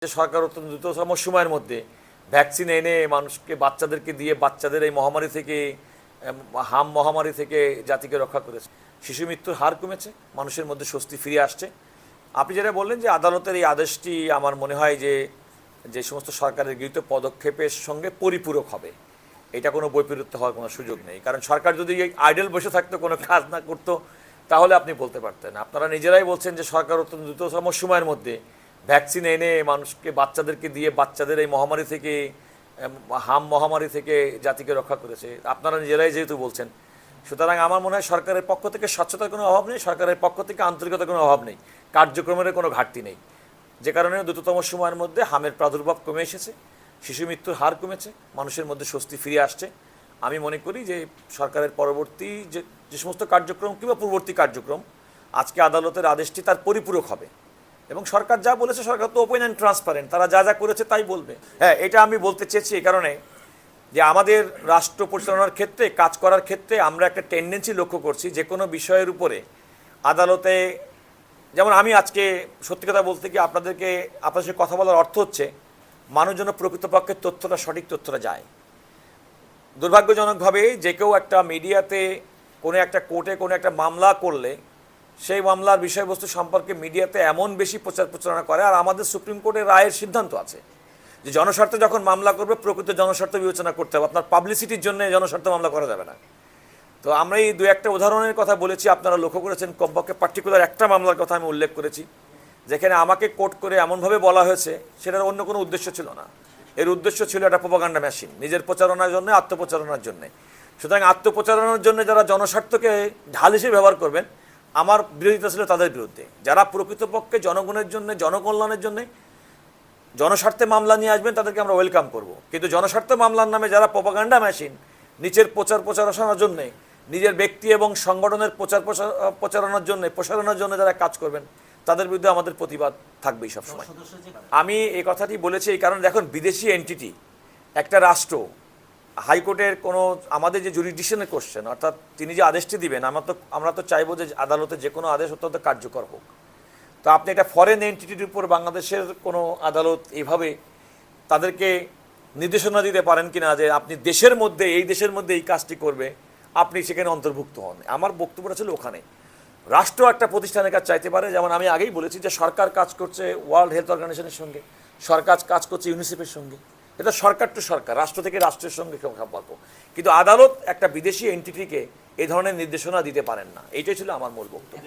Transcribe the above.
সরকার অত্যন্ত দ্রুততম সময়ের মধ্যে ভ্যাকসিন এনে মানুষকে বাচ্চাদেরকে দিয়ে বাচ্চাদের এই মহামারী থেকে হাম মহামারী থেকে জাতিকে রক্ষা করেছে। শিশু মৃত্যুর হার কমেছে, মানুষের মধ্যে স্বস্তি ফিরে আসছে। আপনি যেটা বললেন যে আদালতের এই আদেশটি আমার মনে হয় যে যে সমস্ত সরকারের গৃহীত পদক্ষেপের সঙ্গে পরিপূরক হবে, এটা কোনো বৈপরীত্য হওয়ার কোনো সুযোগ নেই। কারণ সরকার যদি আইডল বসে থাকতো, কোনো কাজ না করতো, তাহলে আপনি বলতে পারতেন। আপনারা নিজেরাই বলছেন যে সরকার অত্যন্ত দ্রুততম সময়ের মধ্যে ভ্যাকসিন এনে মানুষকে বাচ্চাদেরকে দিয়ে বাচ্চাদের এই মহামারী থেকে হাম মহামারী থেকে জাতিকে রক্ষা করেছে। আপনারা নিজেরাই যেহেতু বলছেন, সুতরাং আমার মনে হয় সরকারের পক্ষ থেকে স্বচ্ছতার কোনো অভাব নেই, সরকারের পক্ষ থেকে আন্তরিকতার কোনো অভাব নেই, কার্যক্রমের কোনো ঘাটতি নেই, যে কারণে দ্রুততম সময়ের মধ্যে হামের প্রাদুর্ভাব কমে এসেছে, শিশু মৃত্যুর হার কমেছে, মানুষের মধ্যে স্বস্তি ফিরে আসছে। আমি মনে করি যে সরকারের পরবর্তী যে সমস্ত কার্যক্রম কিংবা পূর্ববর্তী কার্যক্রম, আজকে আদালতের আদেশটি তার পরিপূরক হবে। এবং সরকার যা বলেছে, সরকার তো ওপেন অ্যান্ড ট্রান্সপারেন্ট, তারা যা যা করেছে তাই বলবে। হ্যাঁ, এটা আমি বলতে চেয়েছি এই কারণে যে আমাদের রাষ্ট্র পরিচালনার ক্ষেত্রে, কাজ করার ক্ষেত্রে আমরা একটা টেন্ডেন্সি লক্ষ্য করছি যে কোনো বিষয়ের উপরে আদালতে, যেমন আমি আজকে সত্যি কথা বলতে কি আপনাদের সাথে কথা বলার অর্থ হচ্ছে মানুষ যেন প্রকৃতপক্ষে তথ্যটা, সঠিক তথ্যটা যায়। দুর্ভাগ্যজনকভাবে যে কেউ একটা মিডিয়াতে কোনো একটা কোর্টে কোনো একটা মামলা করলে সেই মামলার বিষয়বস্তু সম্পর্কে মিডিয়াতে এমন বেশি প্রচার প্রচারণা করে। আর আমাদের সুপ্রিম কোর্টের রায়ের সিদ্ধান্ত আছে যে জনস্বার্থে যখন মামলা করবে প্রকৃত জনস্বার্থ বিবেচনা করতে হবে, আপনার পাবলিসিটির জন্য জনস্বার্থ মামলা করা যাবে না। তো আমরা এই দু একটা উদাহরণের কথা বলেছি, আপনারা লক্ষ্য করেছেন, কমপক্ষে পার্টিকুলার একটা মামলার কথা আমি উল্লেখ করেছি যেখানে আমাকে কোর্ট করে এমনভাবে বলা হয়েছে সেটার অন্য কোনো উদ্দেশ্য ছিল না। এর উদ্দেশ্য ছিল একটা প্রোপাগান্ডা মেশিন, নিজের প্রচারণার জন্য, আত্মপ্রচারণার জন্য। সুতরাং আত্মপ্রচারণার জন্য যারা জনস্বার্থকে ঢাল হিসেবে ব্যবহার করবেন, আমার বিরোধিতা ছিল তাদের বিরুদ্ধে। যারা প্রকৃতপক্ষে জনগণের জন্য, জনকল্যাণের জন্য জনস্বার্থে মামলা নিয়ে আসবেন তাদেরকে আমরা ওয়েলকাম করব। কিন্তু জনস্বার্থ মামলার নামে যারা প্রোপাগান্ডা মেশিন, নিজের প্রচারণার জন্যে, নিজের ব্যক্তি এবং সংগঠনের প্রচারণার জন্য, প্রসারণের জন্য যারা কাজ করবেন, তাদের বিরুদ্ধে আমাদের প্রতিবাদ থাকবেই সবসময়। আমি এই কথাটি বলেছি এই কারণে, দেখুন, বিদেশি এন্টিটি একটা রাষ্ট্র, হাইকোর্টের কোনো আমাদের যে জুরিডিকশনের কোশ্চেন, অর্থাৎ তিনি যে আদেশটি দিবেন, আমরা তো চাইবো যে আদালতে যে কোনো আদেশ অত্যন্ত কার্যকর হোক। তো আপনি একটা ফরেন এন্টিটির উপর বাংলাদেশের কোনো আদালত এইভাবে তাদেরকে নির্দেশনা দিতে পারেন কিনা যে আপনি দেশের মধ্যে, এই দেশের মধ্যে এই কাজটি করবে, আপনি সেখানে অন্তর্ভুক্ত হন। আমার বক্তব্যটা ছিল ওখানে রাষ্ট্র একটা প্রতিষ্ঠানের কাজ চাইতে পারে। যেমন আমি আগেই বলেছি যে সরকার কাজ করছে ওয়ার্ল্ড হেলথ অর্গানাইজেশনের সঙ্গে, সরকার কাজ করছে ইউনিসেফের সঙ্গে, এটা সরকার টু সরকার, রাষ্ট্র থেকে রাষ্ট্রের সঙ্গে সম্পর্ক। কিন্তু আদালত একটা বিদেশি এন্টিটিকে এই ধরনের নির্দেশনা দিতে পারেন না। এইটাই ছিল আমার মূল বক্তব্য।